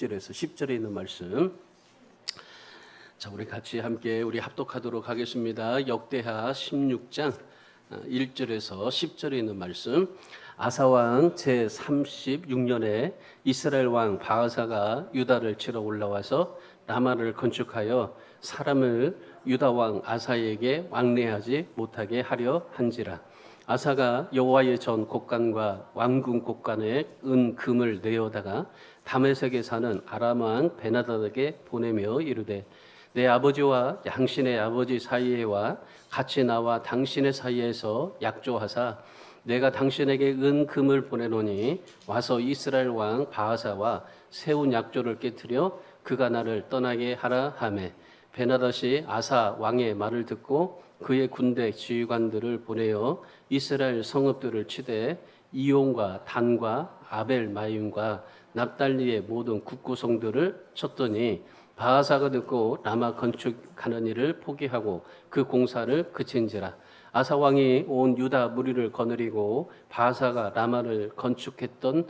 1절에서 10절에 있는 말씀. 자, 우리 같이 함께 우리 합독하도록 하겠습니다. 역대하 16장 1절에서 10절에 있는 말씀. 아사 왕 제 36년에 이스라엘 왕 바하사가 유다를 치러 올라와서 라마를 건축하여 사람을 유다 왕 아사에게 왕래하지 못하게 하려 한지라. 아사가 여호와의 전 곡간과 왕궁 곡간에 은 금을 내어다가 다메섹에 사는 아람 왕 베나다에게 보내며 이르되 내 아버지와 당신의 아버지 사이에와 같이 나와 당신의 사이에서 약조하사 내가 당신에게 은 금을 보내노니 와서 이스라엘 왕 바하사와 세운 약조를 깨뜨려 그가 나를 떠나게 하라 하매 베나닷이 아사 왕의 말을 듣고 그의 군대 지휘관들을 보내어 이스라엘 성읍들을 치되 이온과 단과 아벨 마임과 납달리의 모든 국구성들을 쳤더니 바하사가 듣고 라마 건축하는 일을 포기하고 그 공사를 그친지라. 아사 왕이 온 유다 무리를 거느리고 바하사가 라마를 건축했던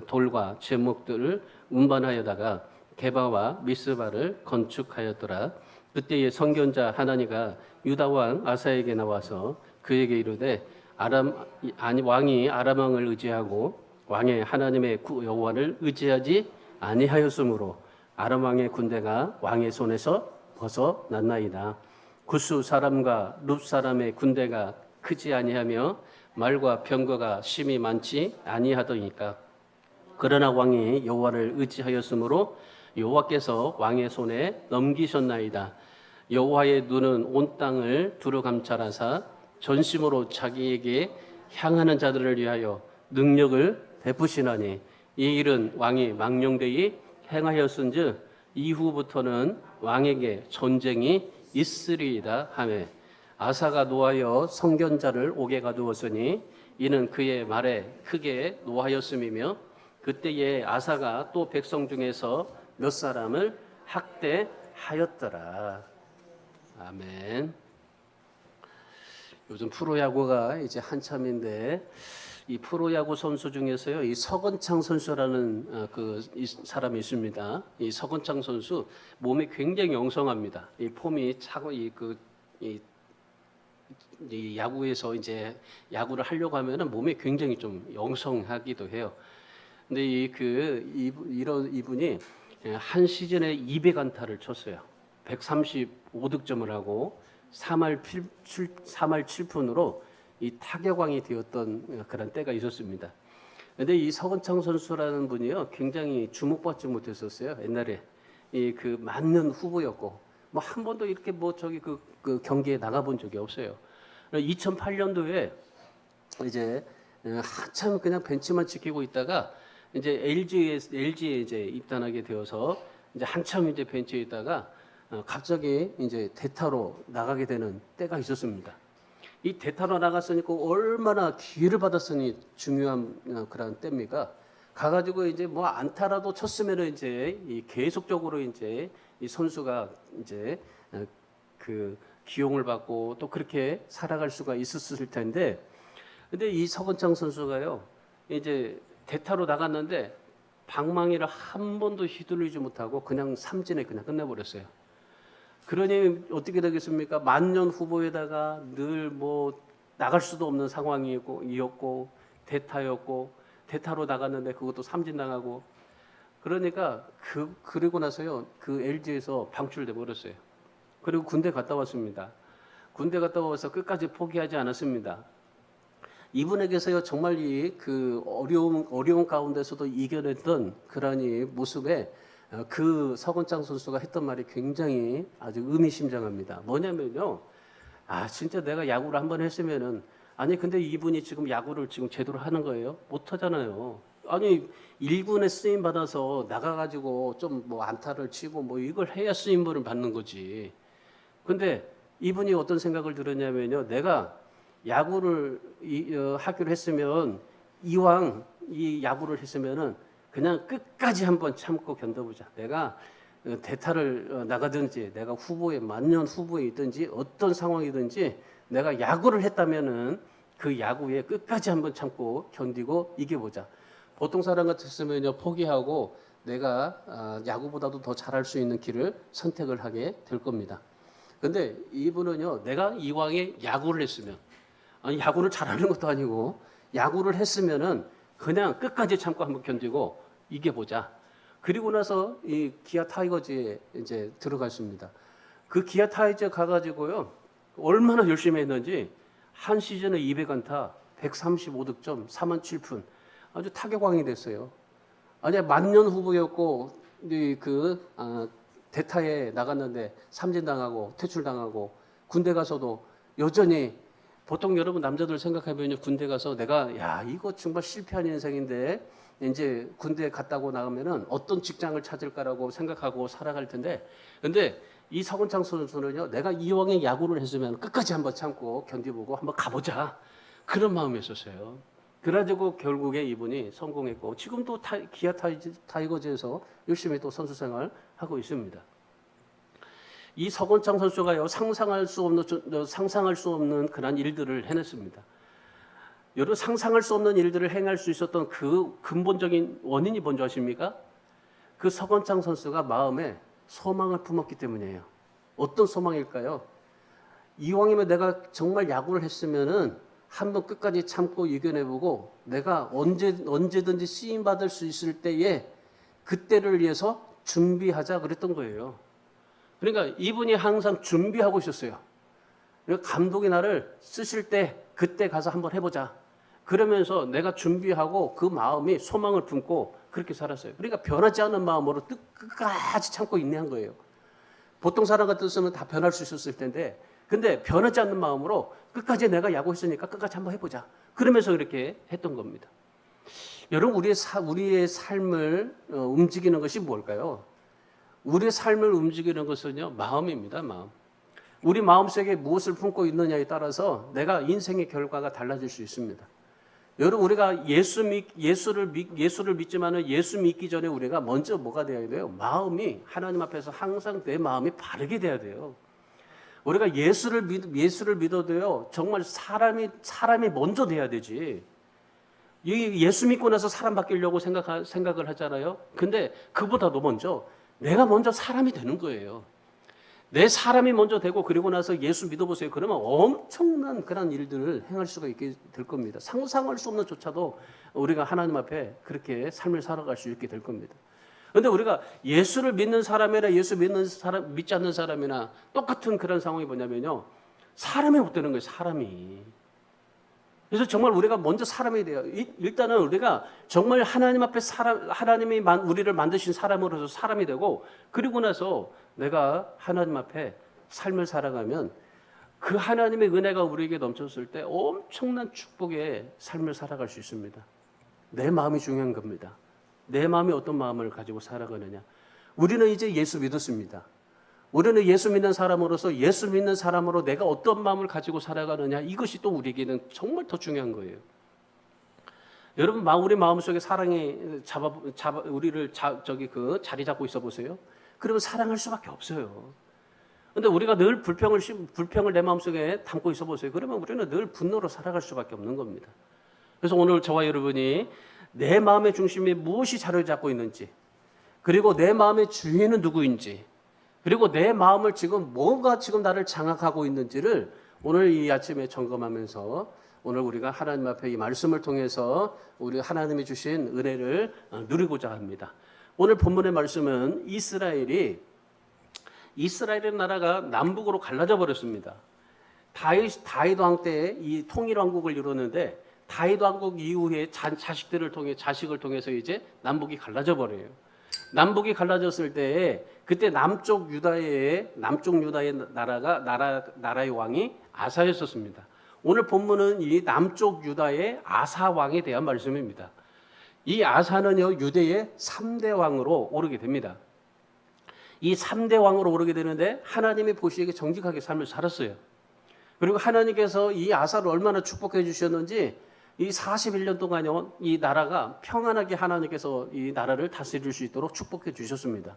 돌과 제목들을 운반하여다가 게바와 미스바를 건축하였더라. 그때의 선견자 하나니가 유다 왕 아사에게 나와서 그에게 이르되 왕이 아람 왕을 의지하고 왕의 하나님의 여호와를 의지하지 아니하였으므로 아람 왕의 군대가 왕의 손에서 벗어났나이다. 구스 사람과 룹 사람의 군대가 크지 아니하며 말과 병거가 심히 많지 아니하더니까. 그러나 왕이 여호와를 의지하였으므로 여호와께서 왕의 손에 넘기셨나이다. 여호와의 눈은 온 땅을 두루감찰하사 전심으로 자기에게 향하는 자들을 위하여 능력을 베푸시나니 이 일은 왕이 망령되이 행하였은즉 이후부터는 왕에게 전쟁이 있으리이다 하매 아사가 노하여 선견자를 옥에 가두었으니 이는 그의 말에 크게 노하였음이며 그때에 아사가 또 백성 중에서 몇 사람을 학대하였더라. 아멘. 요즘 프로야구가 이제 한참인데 이 프로야구 선수 중에서요, 이 서건창 선수라는 이 사람이 있습니다. 이 서건창 선수 몸이 굉장히 영성합니다. 이 폼이 차고 이 야구에서 이제 야구를 하려고 하면은 몸이 굉장히 좀 영성하기도 해요. 근데 이분이 한 시즌에 200안타를 쳤어요. 135득점을 하고 3할 7푼으로 이 타격왕이 되었던 그런 때가 있었습니다. 그런데 이 서건창 선수라는 분이요, 굉장히 주목받지 못했었어요. 옛날에 그 만년 후보였고, 뭐 한 번도 이렇게 그 경기에 나가본 적이 없어요. 2008년도에 이제 한참 그냥 벤치만 지키고 있다가 이제 LG에 이제 입단하게 되어서 이제 한참 이제 벤치에 있다가 갑자기 이제 대타로 나가게 되는 때가 있었습니다. 이 대타로 나갔으니까 얼마나 기회를 받았으니 중요한 그런 때입니까? 가가지고 이제 뭐 안타라도 쳤으면은 이제 계속적으로 이제 이 선수가 이제 그 기용을 받고 또 그렇게 살아갈 수가 있었을 텐데, 근데 이 서건창 선수가요, 이제 대타로 나갔는데 방망이를 한 번도 휘둘리지 못하고 그냥 삼진에 그냥 끝내버렸어요. 그러니 어떻게 되겠습니까? 만년 후보에다가 늘 뭐 나갈 수도 없는 상황이었고 대타였고 대타로 나갔는데 그것도 삼진 나가고, 그러니까 그리고 나서요 그 LG에서 방출돼 버렸어요. 그리고 군대 갔다 왔습니다. 군대 갔다 와서 끝까지 포기하지 않았습니다. 이분에게서요 정말 그 어려운 가운데서도 이겨냈던 그런 이 모습에 그 서건창 선수가 했던 말이 굉장히 아주 의미심장합니다. 뭐냐면요, 진짜 내가 야구를 한번 했으면은, 아니 근데 이분이 지금 야구를 지금 제대로 하는 거예요? 못 하잖아요. 아니 1군에 쓰임 받아서 나가가지고 좀 뭐 안타를 치고 뭐 이걸 해야 쓰임을 받는 거지. 근데 이분이 어떤 생각을 들었냐면요, 내가 야구를 하기로 했으면 이왕 이 야구를 했으면은 그냥 끝까지 한번 참고 견뎌보자. 내가 대타를 나가든지 내가 만년 후보에 있든지 어떤 상황이든지 내가 야구를 했다면은 그 야구에 끝까지 한번 참고 견디고 이겨보자. 보통 사람 같았으면요 포기하고 내가 야구보다도 더 잘할 수 있는 길을 선택을 하게 될 겁니다. 근데 이분은요, 내가 이왕에 야구를 했으면, 아니 야구를 잘하는 것도 아니고 야구를 했으면은 그냥 끝까지 참고 한번 견디고 이겨보자. 그리고 나서 이 기아 타이거즈에 이제 들어갔습니다. 그 기아 타이거즈 가가지고요, 얼마나 열심히 했는지 한 시즌에 200안타, 135득점, 4만 7푼 아주 타격왕이 됐어요. 아니 만년 후보였고 대타에 나갔는데 삼진당하고 퇴출당하고 군대 가서도 여전히 보통 여러분 남자들 생각하면 군대 가서 내가 야 이거 정말 실패한 인생인데 이제 군대 갔다고 나가면은 어떤 직장을 찾을까라고 생각하고 살아갈 텐데 근데 이 서건창 선수는요 내가 이왕에 야구를 했으면 끝까지 한번 참고 견디보고 한번 가보자 그런 마음이었었어요. 그래가지고 결국에 이분이 성공했고 지금도 기아 타이거즈에서 열심히 또 선수 생활 하고 있습니다. 이 서건창 선수가요 상상할 수 없는 그런 일들을 해냈습니다. 여러분 상상할 수 없는 일들을 행할 수 있었던 그 근본적인 원인이 뭔지 아십니까? 그 서건창 선수가 마음에 소망을 품었기 때문이에요. 어떤 소망일까요? 이왕이면 내가 정말 야구를 했으면은 한번 끝까지 참고 이겨내보고 내가 언제든지 쓰임 받을 수 있을 때에 그때를 위해서 준비하자 그랬던 거예요. 그러니까 이분이 항상 준비하고 있었어요. 감독이 나를 쓰실 때 그때 가서 한번 해보자. 그러면서 내가 준비하고 그 마음이 소망을 품고 그렇게 살았어요. 그러니까 변하지 않는 마음으로 끝까지 참고 인내한 거예요. 보통 사람 같았으면 다 변할 수 있었을 텐데 근데 변하지 않는 마음으로 끝까지 내가 야구했으니까 끝까지 한번 해보자. 그러면서 이렇게 했던 겁니다. 여러분 우리의 삶을 움직이는 것이 뭘까요? 우리의 삶을 움직이는 것은요 마음입니다. 마음. 우리 마음속에 무엇을 품고 있느냐에 따라서 내가 인생의 결과가 달라질 수 있습니다. 여러분 우리가 예수를 믿지만은 예수 믿기 전에 우리가 먼저 뭐가 돼야 돼요? 마음이 하나님 앞에서 항상 내 마음이 바르게 돼야 돼요. 우리가 예수를 믿어도요 정말 사람이 먼저 돼야 되지. 예수 믿고 나서 사람 바뀌려고 생각을 하잖아요. 근데 그보다도 먼저 내가 먼저 사람이 되는 거예요. 내 사람이 먼저 되고 그리고 나서 예수 믿어보세요. 그러면 엄청난 그런 일들을 행할 수가 있게 될 겁니다. 상상할 수 없는 조차도 우리가 하나님 앞에 그렇게 삶을 살아갈 수 있게 될 겁니다. 그런데 우리가 예수를 믿는 사람이나 믿지 않는 사람이나 똑같은 그런 상황이 뭐냐면요. 사람이 못 되는 거예요. 사람이. 그래서 정말 우리가 먼저 사람이 돼요. 일단은 우리가 정말 하나님 앞에 하나님이 우리를 만드신 사람으로서 사람이 되고 그리고 나서 내가 하나님 앞에 삶을 살아가면 그 하나님의 은혜가 우리에게 넘쳤을 때 엄청난 축복의 삶을 살아갈 수 있습니다. 내 마음이 중요한 겁니다. 내 마음이 어떤 마음을 가지고 살아가느냐. 우리는 이제 예수 믿었습니다. 우리는 예수 믿는 사람으로서 예수 믿는 사람으로 내가 어떤 마음을 가지고 살아가느냐 이것이 또 우리에게는 정말 더 중요한 거예요. 여러분 우리 마음속에 사랑이 우리를 자리 잡고 있어 보세요. 그러면 사랑할 수밖에 없어요. 그런데 우리가 늘 불평을 내 마음속에 담고 있어 보세요. 그러면 우리는 늘 분노로 살아갈 수밖에 없는 겁니다. 그래서 오늘 저와 여러분이 내 마음의 중심에 무엇이 자리 잡고 있는지 그리고 내 마음의 주인은 누구인지 그리고 내 마음을 뭐가 지금 나를 장악하고 있는지를 오늘 이 아침에 점검하면서 오늘 우리가 하나님 앞에 이 말씀을 통해서 우리 하나님이 주신 은혜를 누리고자 합니다. 오늘 본문의 말씀은 이스라엘의 나라가 남북으로 갈라져 버렸습니다. 다윗 왕 때 이 통일 왕국을 이루었는데 다윗 왕국 이후에 자식을 통해서 이제 남북이 갈라져 버려요. 남북이 갈라졌을 때에 그때 남쪽 유다의 나라의 왕이 아사였었습니다. 오늘 본문은 이 남쪽 유다의 아사 왕에 대한 말씀입니다. 이 아사는요 유대의 3대 왕으로 오르게 됩니다. 이 3대 왕으로 오르게 되는데 하나님이 보시기에 정직하게 삶을 살았어요. 그리고 하나님께서 이 아사를 얼마나 축복해 주셨는지 이 41년 동안요 이 나라가 평안하게 하나님께서 이 나라를 다스릴 수 있도록 축복해 주셨습니다.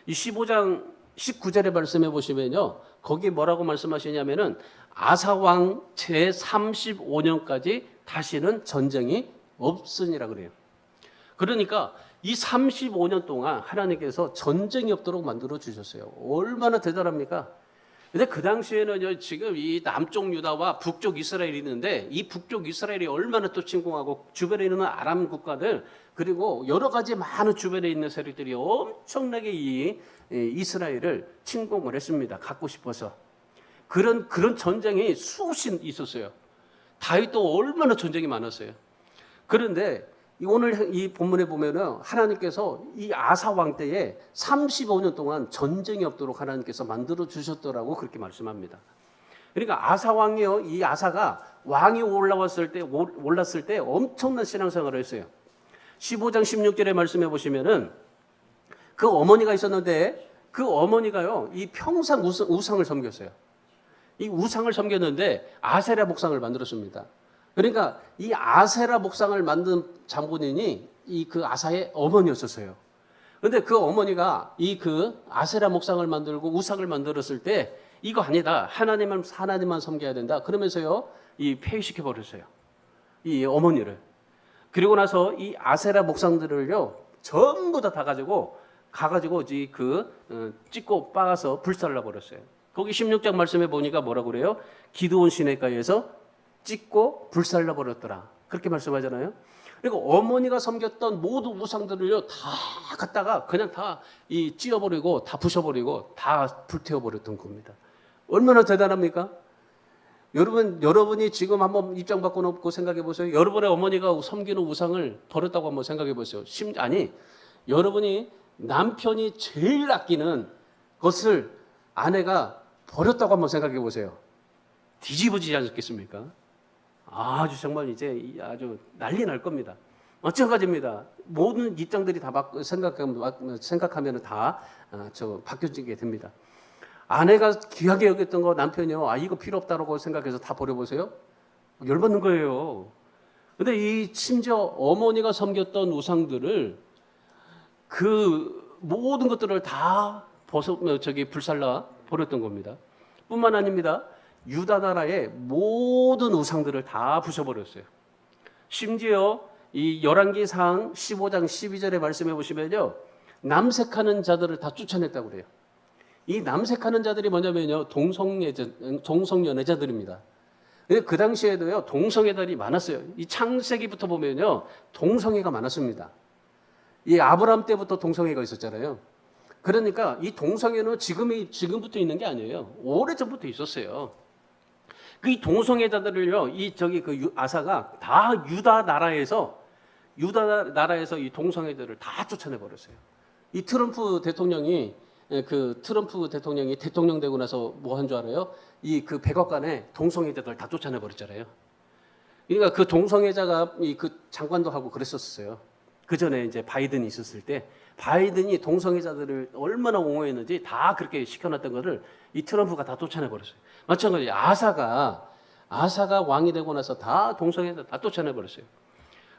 이 15장 19절의 말씀해 보시면요 거기 뭐라고 말씀하시냐면은 아사 왕 제 35년까지 다시는 전쟁이 없으니라 그래요. 그러니까 이 35년 동안 하나님께서 전쟁이 없도록 만들어 주셨어요. 얼마나 대단합니까? 근데 그 당시에는요, 지금 이 남쪽 유다와 북쪽 이스라엘이 있는데 이 북쪽 이스라엘이 얼마나 또 침공하고 주변에 있는 아람 국가들 그리고 여러 가지 많은 주변에 있는 세력들이 엄청나게 이 이스라엘을 침공을 했습니다. 갖고 싶어서. 그런 전쟁이 수없이 있었어요. 다윗도 얼마나 전쟁이 많았어요. 그런데 오늘 이 본문에 보면은 하나님께서 이 아사 왕 때에 35년 동안 전쟁이 없도록 하나님께서 만들어 주셨더라고 그렇게 말씀합니다. 그러니까 아사 왕이요, 이 아사가 왕이 올랐을 때 엄청난 신앙생활을 했어요. 15장 16절에 말씀해 보시면은 그 어머니가 있었는데 그 어머니가요, 이 평생 우상을 섬겼어요. 이 우상을 섬겼는데 아세라 목상을 만들었습니다. 그러니까 이 아세라 목상을 만든 장본인이 이 그 아사의 어머니였었어요. 그런데 그 어머니가 이 그 아세라 목상을 만들고 우상을 만들었을 때 이거 아니다. 하나님만 섬겨야 된다. 그러면서요, 이 폐위시켜 버렸어요. 이 어머니를. 그리고 나서 이 아세라 목상들을요 전부 다 가가지고 찢고 빻아서 불살라 버렸어요. 거기 16장 말씀해 보니까 뭐라고 그래요? 기드온 시내가에서 찢고 불살라 버렸더라. 그렇게 말씀하잖아요. 그리고 어머니가 섬겼던 모든 우상들을요 다 갖다가 그냥 다 찢어버리고 다 부셔버리고 다 불태워버렸던 겁니다. 얼마나 대단합니까? 여러분이 지금 한번 입장 바꿔놓고 생각해 보세요. 여러분의 어머니가 섬기는 우상을 버렸다고 한번 생각해 보세요. 여러분이 남편이 제일 아끼는 것을 아내가 버렸다고 한번 생각해 보세요. 뒤집어지지 않겠습니까? 아주 정말 이제 아주 난리 날 겁니다. 마찬가지입니다. 모든 입장들이 다 생각하면 다 바뀌어지게 됩니다. 아내가 귀하게 여겼던 거 남편이요, 이거 필요 없다고 생각해서 다 버려보세요. 열받는 거예요. 근데 심지어 어머니가 섬겼던 우상들을 그 모든 것들을 다 불살라 버렸던 겁니다. 뿐만 아닙니다. 유다 나라의 모든 우상들을 다 부숴버렸어요. 심지어 이 열왕기상 15장 12절에 말씀해 보시면요, 남색하는 자들을 다 쫓아냈다고 그래요. 이 남색하는 자들이 뭐냐면요, 동성연애자들입니다. 그 당시에도요, 동성애자들이 많았어요. 이 창세기부터 보면요, 동성애가 많았습니다. 이 아브라함 때부터 동성애가 있었잖아요. 그러니까 이 동성애는 지금부터 있는 게 아니에요. 오래전부터 있었어요. 그 동성애자들을요, 아사가 다 유다 나라에서 이 동성애자들을 다 쫓아내 버렸어요. 이 트럼프 대통령이 대통령 되고 나서 뭐 한 줄 알아요? 그 백악관에 동성애자들 다 쫓아내 버렸잖아요. 그러니까 그 동성애자가 그 장관도 하고 그랬었어요. 그 전에 이제 바이든이 있었을 때 바이든이 동성애자들을 얼마나 옹호했는지 다 그렇게 시켜놨던 것을 이 트럼프가 다 쫓아내 버렸어요. 마찬가지 아사가 왕이 되고 나서 다 동성애자 다 쫓아내 버렸어요.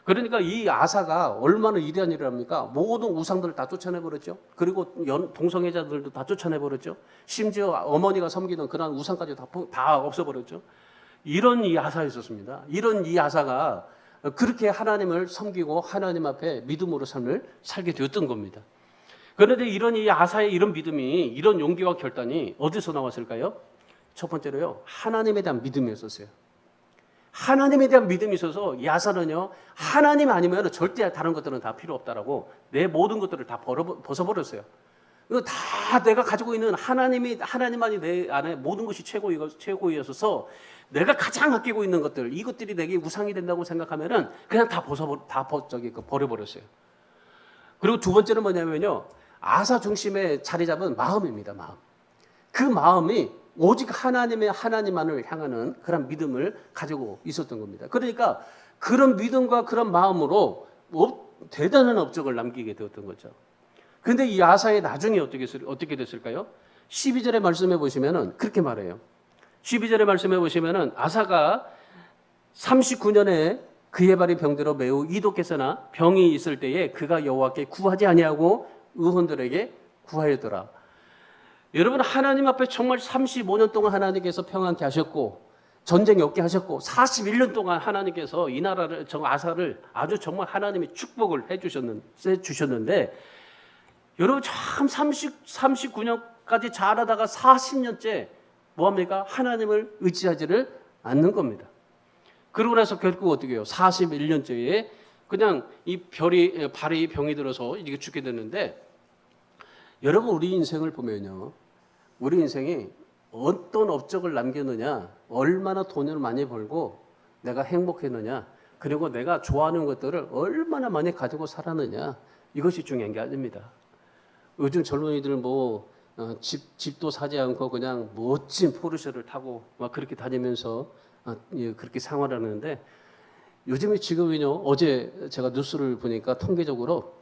그러니까 이 아사가 얼마나 위대한 일을 합니까? 모든 우상들을 다 쫓아내 버렸죠. 그리고 동성애자들도 다 쫓아내 버렸죠. 심지어 어머니가 섬기던 그런 우상까지 다 없애버렸죠. 이런 이 아사였었습니다. 이런 이 아사가 그렇게 하나님을 섬기고 하나님 앞에 믿음으로 삶을 살게 되었던 겁니다. 그런데 이런 이 아사의 이런 믿음이, 이런 용기와 결단이 어디서 나왔을까요? 첫 번째로요, 하나님에 대한 믿음이었었어요. 하나님에 대한 믿음이 있어서 이 아사는요, 하나님 아니면 절대 다른 것들은 다 필요 없다라고 내 모든 것들을 다 벗어버렸어요. 이거 다 내가 가지고 있는 하나님만이 내 안에 모든 것이 최고이어서 내가 가장 아끼고 있는 것들, 이것들이 내게 우상이 된다고 생각하면은 그냥 다 버려버렸어요. 그리고 두 번째는 뭐냐면요, 아사 중심에 자리 잡은 마음입니다. 마음. 그 마음이 오직 하나님만을 향하는 그런 믿음을 가지고 있었던 겁니다. 그러니까 그런 믿음과 그런 마음으로 대단한 업적을 남기게 되었던 거죠. 그런데 이 아사의 나중에 어떻게 됐을까요? 12절에 말씀해 보시면은 그렇게 말해요. 12절에 말씀해 보시면은 아사가 39년에 그의 발이 병들어 매우 이독했으나 병이 있을 때에 그가 여호와께 구하지 아니하고 의원들에게 구하였더라. 여러분, 하나님 앞에 정말 35년 동안 하나님께서 평안케 하셨고, 전쟁이 없게 하셨고 41년 동안 하나님께서 이 나라를 아사를 아주 정말 하나님의 축복을 해주셨는데 여러분 참 39년까지 잘하다가 40년째 뭐합니까? 하나님을 의지하지를 않는 겁니다. 그러고 나서 결국 어떻게 해요? 41년째에 그냥 이 발이 병이 들어서 이게 죽게 됐는데 여러분 우리 인생을 보면요. 우리 인생이 어떤 업적을 남겼느냐, 얼마나 돈을 많이 벌고 내가 행복했느냐, 그리고 내가 좋아하는 것들을 얼마나 많이 가지고 살았느냐, 이것이 중요한 게 아닙니다. 요즘 젊은이들 집도 사지 않고 그냥 멋진 포르쉐를 타고 막 그렇게 다니면서 그렇게 생활하는데 요즘에 지금은요, 어제 제가 뉴스를 보니까 통계적으로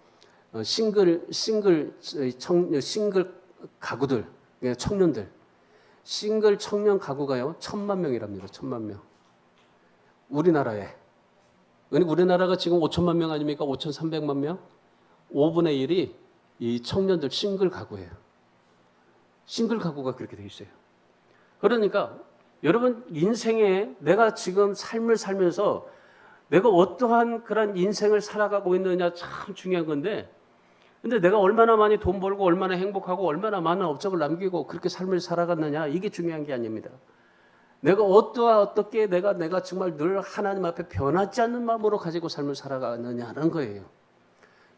싱글 가구들, 청년들, 싱글 청년 가구가요 1,000만 명이랍니다. 1,000만 명. 우리나라에. 우리나라가 지금 5천만 명 아닙니까? 5,300만 명. 5분의 1이 이 청년들 싱글 가구예요. 싱글 가구가 그렇게 돼 있어요. 그러니까 여러분 인생에 내가 지금 삶을 살면서 내가 어떠한 그런 인생을 살아가고 있느냐 참 중요한 건데 근데 내가 얼마나 많이 돈 벌고 얼마나 행복하고 얼마나 많은 업적을 남기고 그렇게 삶을 살아갔느냐 이게 중요한 게 아닙니다. 내가 어떻게 내가 정말 늘 하나님 앞에 변하지 않는 마음으로 가지고 삶을 살아가느냐는 거예요.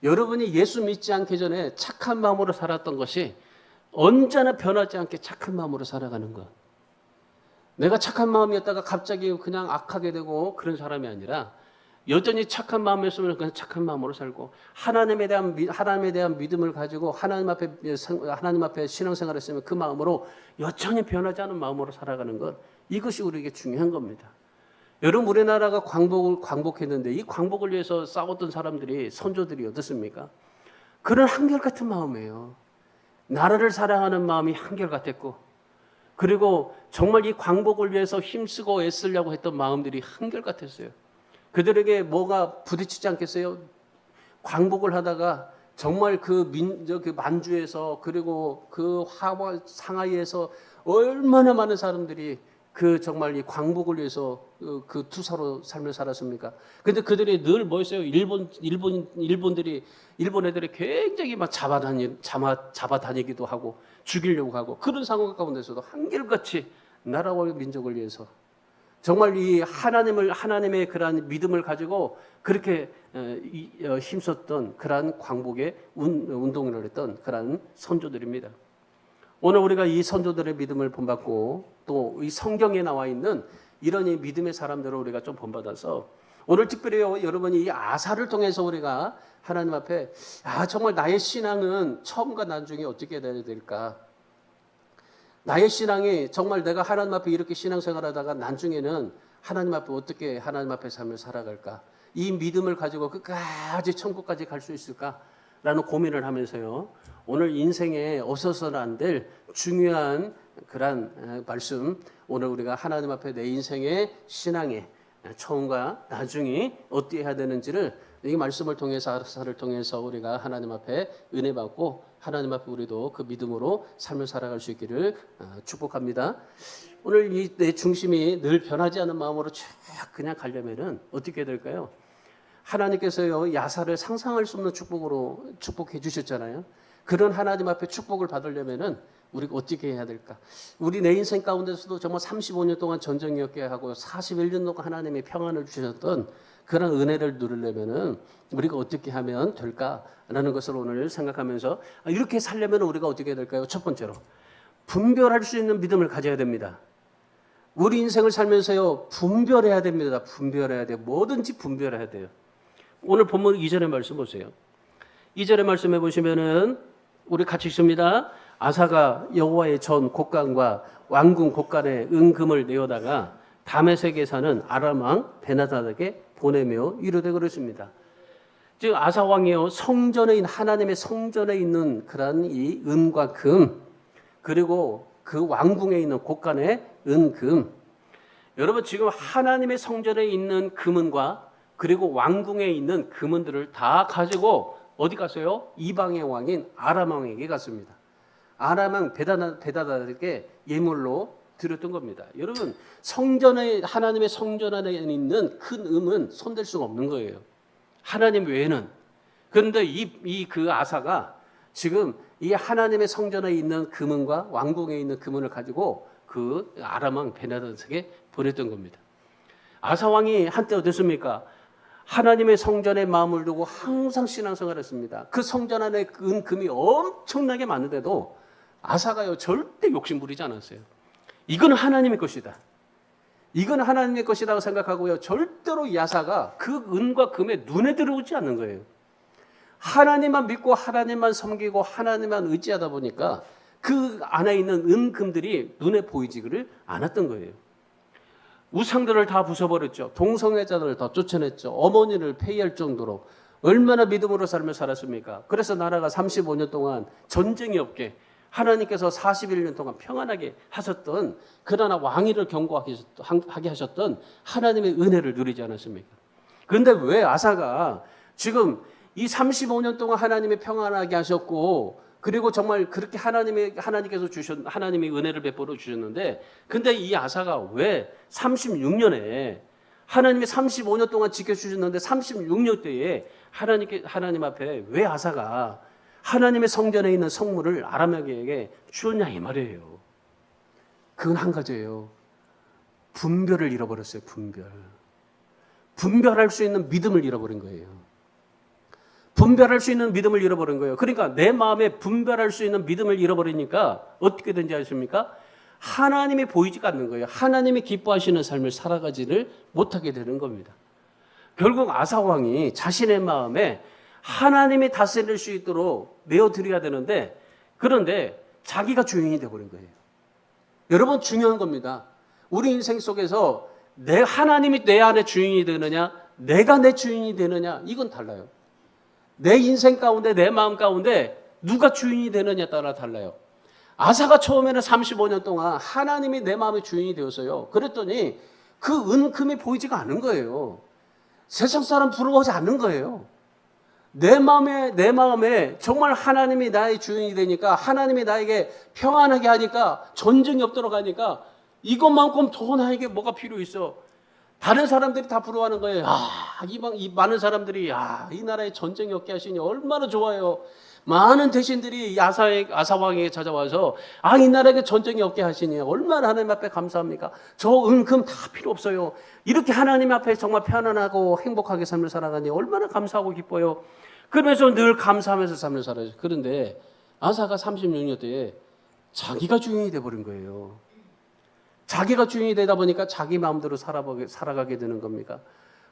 여러분이 예수 믿지 않기 전에 착한 마음으로 살았던 것이 언제나 변하지 않게 착한 마음으로 살아가는 것. 내가 착한 마음이었다가 갑자기 그냥 악하게 되고 그런 사람이 아니라 여전히 착한 마음이었으면 그냥 착한 마음으로 살고 하나님에 대한 믿음을 가지고 하나님 앞에 신앙생활을 했으면 그 마음으로 여전히 변하지 않은 마음으로 살아가는 것 이것이 우리에게 중요한 겁니다. 여러분 우리나라가 광복했는데 이 광복을 위해서 싸웠던 사람들이 선조들이 어떻습니까? 그런 한결같은 마음이에요. 나라를 사랑하는 마음이 한결같았고 그리고 정말 이 광복을 위해서 힘쓰고 애쓰려고 했던 마음들이 한결같았어요. 그들에게 뭐가 부딪히지 않겠어요? 광복을 하다가 정말 그 만주에서 그리고 그 상하이에서 얼마나 많은 사람들이 그 정말 이 광복을 위해서 그 투사로 삶을 살았습니까? 근데 그들이 늘 뭐였어요? 일본 애들이 굉장히 막 잡아다니기도 하고 죽이려고 하고 그런 상황 가운데서도 한결같이 나라와 민족을 위해서 정말 이 하나님의 그러한 믿음을 가지고 그렇게 힘썼던 그러한 광복의 운동을 했던 그러한 선조들입니다. 오늘 우리가 이 선조들의 믿음을 본받고 또 이 성경에 나와 있는 이런 이 믿음의 사람들을 우리가 좀 본받아서 오늘 특별히 여러분이 이 아사를 통해서 우리가 하나님 앞에 정말 나의 신앙은 처음과 나중에 어떻게 돼야 될까? 나의 신앙이 정말 내가 하나님 앞에 이렇게 신앙생활하다가 나중에는 하나님 앞에 어떻게 하나님 앞에 삶을 살아갈까? 이 믿음을 가지고 끝까지 천국까지 갈 수 있을까라는 고민을 하면서요. 오늘 인생에 없어서는 안 될 중요한 그런 말씀 오늘 우리가 하나님 앞에 내 인생의 신앙의 처음과 나중이 어떻게 해야 되는지를 이 말씀을 통해서 아사를 통해서 우리가 하나님 앞에 은혜 받고 하나님 앞에 우리도 그 믿음으로 삶을 살아갈 수 있기를 축복합니다. 오늘 이 내 중심이 늘 변하지 않은 마음으로 쭉 그냥 가려면은 어떻게 해야 될까요? 하나님께서요 야사를 상상할 수 없는 축복으로 축복해 주셨잖아요. 그런 하나님 앞에 축복을 받으려면은 우리가 어떻게 해야 될까? 우리 내 인생 가운데서도 정말 35년 동안 전쟁이었게 하고 41년 동안 하나님의 평안을 주셨던 그런 은혜를 누리려면은 우리가 어떻게 하면 될까라는 것을 오늘 생각하면서 이렇게 살려면 우리가 어떻게 해야 될까요? 첫 번째로 분별할 수 있는 믿음을 가져야 됩니다. 우리 인생을 살면서요 분별해야 됩니다. 분별해야 돼요. 뭐든지 분별해야 돼요. 오늘 본문 2절의 말씀 보세요. 2절의 말씀해 보시면은 우리 같이 읽습니다. 아사가 여호와의 전 곡간과 왕궁 곡간에 은금을 내어다가 다메섹에 사는 아람 왕 베나다닥에게 보내며 이르되 그랬습니다. 즉 아사 왕이요 성전에 있는 하나님의 성전에 있는 그런 이 은과 금 그리고 그 왕궁에 있는 곡간의 은금 여러분 지금 하나님의 성전에 있는 금은과 그리고 왕궁에 있는 금은들을 다 가지고 어디 갔어요? 이방의 왕인 아람 왕에게 갔습니다. 아람 왕 베다다닥에게 예물로 드렸던 겁니다. 여러분, 성전에, 하나님의 성전 안에 있는 큰 음은 손댈 수가 없는 거예요. 하나님 외에는. 그런데 그 아사가 지금 이 하나님의 성전에 있는 금은과 왕궁에 있는 금은을 가지고 그 아람 왕 베나다삭에게 보냈던 겁니다. 아사 왕이 한때 어땠습니까? 하나님의 성전에 마음을 두고 항상 신앙생활을 했습니다. 그 성전 안에 금이 엄청나게 많은데도 아사가요 절대 욕심 부리지 않았어요. 이건 하나님의 것이다. 이건 하나님의 것이라고 생각하고요. 절대로 이 아사가 그 은과 금에 눈에 들어오지 않는 거예요. 하나님만 믿고 하나님만 섬기고 하나님만 의지하다 보니까 그 안에 있는 은금들이 눈에 보이지를 않았던 거예요. 우상들을 다 부숴버렸죠. 동성애자들을 다 쫓아냈죠. 어머니를 폐위할 정도로 얼마나 믿음으로 삶을 살았습니까? 그래서 나라가 35년 동안 전쟁이 없게 하나님께서 41년 동안 평안하게 하셨던, 그러나 왕위를 경고하게 하셨던 하나님의 은혜를 누리지 않았습니까? 그런데 왜 아사가 지금 이 35년 동안 하나님의 평안하게 하셨고, 그리고 정말 그렇게 하나님께서 하나님의 은혜를 베풀어 주셨는데, 근데 이 아사가 왜 36년에 하나님이 35년 동안 지켜주셨는데 36년 때에 하나님 앞에 왜 아사가 하나님의 성전에 있는 성물을 아람에게 주었냐 이 말이에요. 그건 한 가지예요. 분별을 잃어버렸어요. 분별할 수 있는 믿음을 잃어버린 거예요. 분별할 수 있는 믿음을 잃어버린 거예요. 그러니까 내 마음에 분별할 수 있는 믿음을 잃어버리니까 어떻게 된지 아십니까? 하나님이 보이지가 않는 거예요. 하나님이 기뻐하시는 삶을 살아가지를 못하게 되는 겁니다. 결국 아사 왕이 자신의 마음에 하나님이 다스릴 수 있도록 내어드려야 되는데, 그런데 자기가 주인이 되어버린 거예요. 여러분, 중요한 겁니다. 우리 인생 속에서 하나님이 내 안에 주인이 되느냐, 내가 내 주인이 되느냐, 이건 달라요. 내 인생 가운데, 내 마음 가운데 누가 주인이 되느냐에 따라 달라요. 아사가 처음에는 35년 동안 하나님이 내 마음의 주인이 되었어요. 그랬더니 그 은금이 보이지가 않은 거예요. 세상 사람 부러워하지 않는 거예요. 내 마음에 정말 하나님이 나의 주인이 되니까, 하나님이 나에게 평안하게 하니까, 전쟁이 없도록 하니까, 이것만큼 더 나에게 뭐가 필요 있어? 다른 사람들이 다 부러워하는 거예요. 이 많은 사람들이, 이 나라에 전쟁이 없게 하시니 얼마나 좋아요. 많은 대신들이 아사 왕에게 찾아와서, 이 나라에게 전쟁이 없게 하시니 얼마나 하나님 앞에 감사합니까? 저 은금 다 필요 없어요. 이렇게 하나님 앞에 정말 편안하고 행복하게 삶을 살아가니 얼마나 감사하고 기뻐요. 그러면서 늘 감사하면서 삶을 살아요. 그런데 아사가 36년 때에 자기가 주인이 돼버린 거예요. 자기가 주인이 되다 보니까 자기 마음대로 살아가게 되는 겁니다.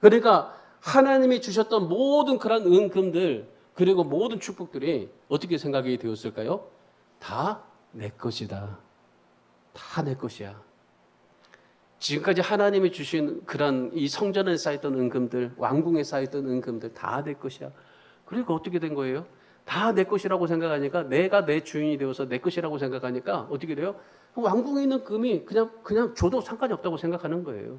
그러니까 하나님이 주셨던 모든 그런 은금들, 그리고 모든 축복들이 어떻게 생각이 되었을까요? 다 내 것이다. 다 내 것이야. 지금까지 하나님이 주신 그런 이 성전에 쌓였던 은금들, 왕궁에 쌓였던 은금들 다 내 것이야. 그러니까 어떻게 된 거예요? 다 내 것이라고 생각하니까, 내가 내 주인이 되어서 내 것이라고 생각하니까 어떻게 돼요? 왕궁에 있는 금이 그냥 줘도 상관이 없다고 생각하는 거예요.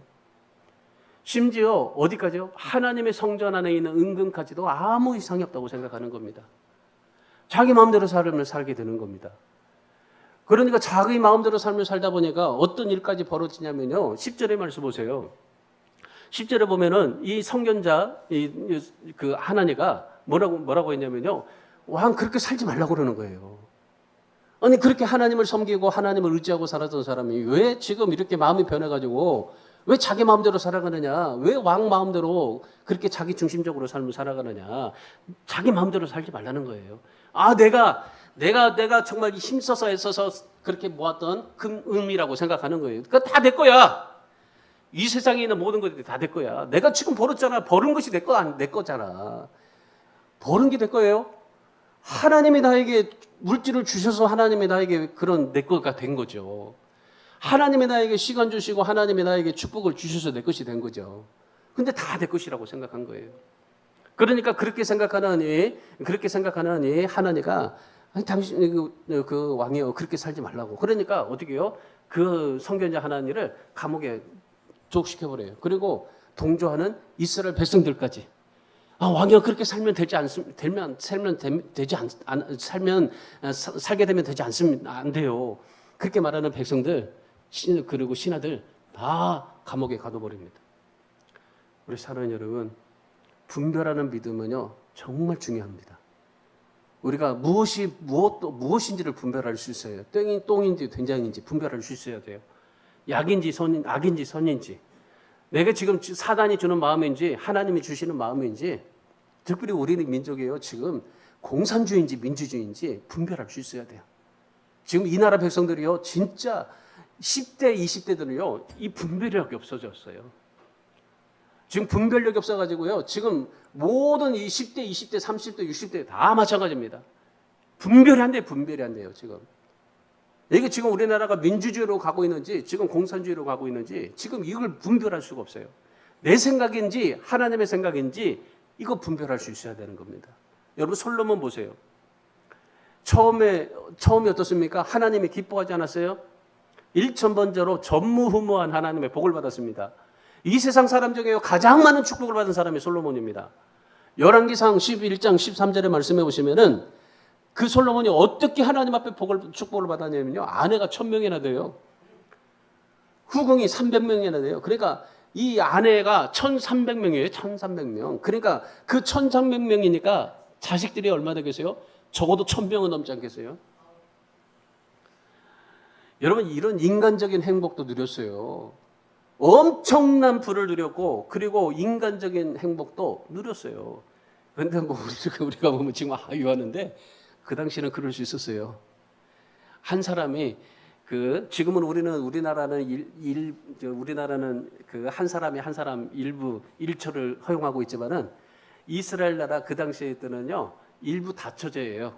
심지어 어디까지요? 하나님의 성전 안에 있는 은금까지도 아무 이상이 없다고 생각하는 겁니다. 자기 마음대로 삶을 살게 되는 겁니다. 그러니까 자기 마음대로 삶을 살다 보니까 어떤 일까지 벌어지냐면요. 10절의 말씀 보세요. 10절에 보면은 이 성견자 그 하나니가 뭐라고 했냐면요. 왕 그렇게 살지 말라고 그러는 거예요. 아니 그렇게 하나님을 섬기고 하나님을 의지하고 살았던 사람이 왜 지금 이렇게 마음이 변해가지고 왜 자기 마음대로 살아가느냐? 왜 왕 마음대로 그렇게 자기 중심적으로 삶을 살아가느냐? 자기 마음대로 살지 말라는 거예요. 내가 정말 힘써서 애써서 그렇게 모았던 금이라고 생각하는 거예요. 그러니까 다 내 거야. 이 세상에 있는 모든 것들이 다 내 거야. 내가 지금 벌었잖아. 벌은 것이 내 거잖아. 버는 게 내 거예요. 하나님이 나에게 물질을 주셔서 하나님이 나에게 그런 내 거가 된 거죠. 하나님이 나에게 시간 주시고 하나님이 나에게 축복을 주셔서 내 것이 된 거죠. 근데 다 내 것이라고 생각한 거예요. 그러니까 그렇게 생각하는 이 하나니가 당신 그 왕이요 그렇게 살지 말라고. 그러니까 어떻게 해요? 그 성견자 하나니를 감옥에 족시켜버려요. 그리고 동조하는 이스라엘 백성들까지. 왕이요 그렇게 살게 되면 안 돼요. 그렇게 말하는 백성들 그리고 신하들 다 감옥에 가둬버립니다. 우리 사랑하는 여러분, 분별하는 믿음은요 정말 중요합니다. 우리가 무엇인지를 분별할 수 있어요. 똥인지 된장인지 분별할 수 있어야 돼요. 악인지 선인지, 내가 지금 사단이 주는 마음인지 하나님이 주시는 마음인지, 특별히 우리는 민족이에요. 지금 공산주의인지 민주주의인지 분별할 수 있어야 돼요. 지금 이 나라 백성들이요 진짜 10대 20대들은요 이 분별력이 없어졌어요. 지금 분별력이 없어가지고요 지금 모든 이 10대 20대 30대 60대 다 마찬가지입니다. 분별이 안 돼요 지금. 이게 지금 우리나라가 민주주의로 가고 있는지 지금 공산주의로 가고 있는지 지금 이걸 분별할 수가 없어요. 내 생각인지 하나님의 생각인지 이거 분별할 수 있어야 되는 겁니다. 여러분 솔로몬 보세요. 처음이 어떻습니까? 하나님이 기뻐하지 않았어요? 일천번제로 전무후무한 하나님의 복을 받았습니다. 이 세상 사람 중에 가장 많은 축복을 받은 사람이 솔로몬입니다. 열왕기상 11장 13절에 말씀해 보시면은 그 솔로몬이 어떻게 하나님 앞에 축복을 받았냐면요. 아내가 1000명이나 돼요. 후궁이 300명이나 돼요. 그러니까 이 아내가 1300명이에요. 1300명. 그러니까 그 1300명이니까 자식들이 얼마나 되겠어요? 적어도 1000명은 넘지 않겠어요? 여러분 이런 인간적인 행복도 누렸어요. 엄청난 부를 누렸고 그리고 인간적인 행복도 누렸어요. 그런데 뭐 우리가 보면 지금 아유하는데 그 당시에는 그럴 수 있었어요. 한 사람이 지금은 우리나라는 그 한 사람이 한 사람 일부 일처를 허용하고 있지만은 이스라엘 나라 그 당시에 때는요 일부 다처제예요.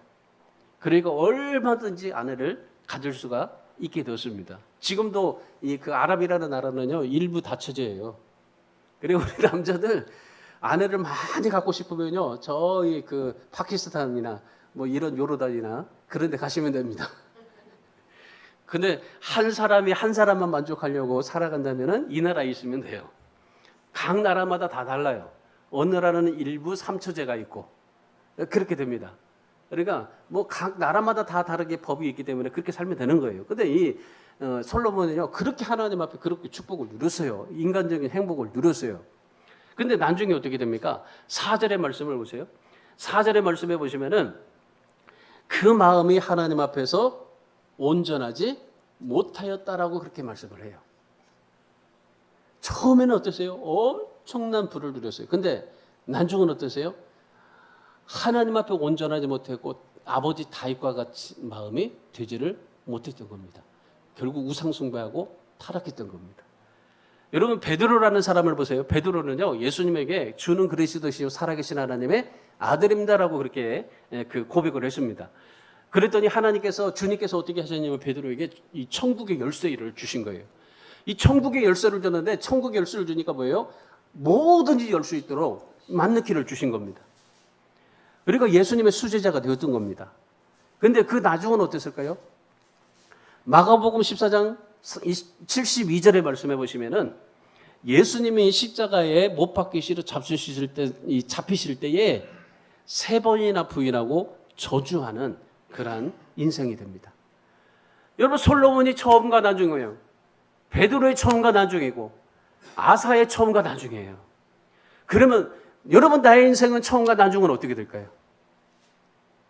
그러니까 얼마든지 아내를 가질 수가 있게 되었습니다. 지금도 그 아랍이라는 나라는요 일부 다처제예요. 그리고 우리 남자들 아내를 많이 갖고 싶으면요 저희 그 파키스탄이나 뭐 이런 요르단이나 그런 데 가시면 됩니다. 근데 한 사람이 한 사람만 만족하려고 살아간다면은 이 나라에 있으면 돼요. 각 나라마다 다 달라요. 어느 나라는 일부 삼처제가 있고 그렇게 됩니다. 그러니까 뭐 각 나라마다 다 다르게 법이 있기 때문에 그렇게 살면 되는 거예요. 근데 이 솔로몬은요 그렇게 하나님 앞에 그렇게 축복을 누렸어요. 인간적인 행복을 누렸어요. 근데 나중에 어떻게 됩니까? 4절의 말씀을 보세요. 4절의 말씀에 보시면은 그 마음이 하나님 앞에서 온전하지 못하였다라고 그렇게 말씀을 해요. 처음에는 어떠세요? 엄청난 부를 누렸어요. 근데 나중은 어떠세요? 하나님 앞에 온전하지 못했고 아버지 다윗과 같이 마음이 되지를 못했던 겁니다. 결국 우상 숭배하고 타락했던 겁니다. 여러분 베드로라는 사람을 보세요. 베드로는요 예수님에게 주는 그리스도시요 살아계신 하나님의 아들입니다라고 그렇게 그 고백을 했습니다. 그랬더니 주님께서 어떻게 하셨냐면 베드로에게 이 천국의 열쇠를 주신 거예요. 이 천국의 열쇠를 줬는데 천국의 열쇠를 주니까 뭐예요? 뭐든지 열 수 있도록 만능키를 주신 겁니다. 그러니까 예수님의 수제자가 되었던 겁니다. 그런데 그 나중은 어땠을까요? 마가복음 14장 72절의 말씀해 보시면은 예수님이 십자가에 못 박히시러 잡히실 때에 3번이나 부인하고 저주하는 그러한 인생이 됩니다. 여러분 솔로몬이 처음과 나중이에요. 베드로의 처음과 나중이고 아사의 처음과 나중이에요. 그러면 여러분 나의 인생은 처음과 나중은 어떻게 될까요?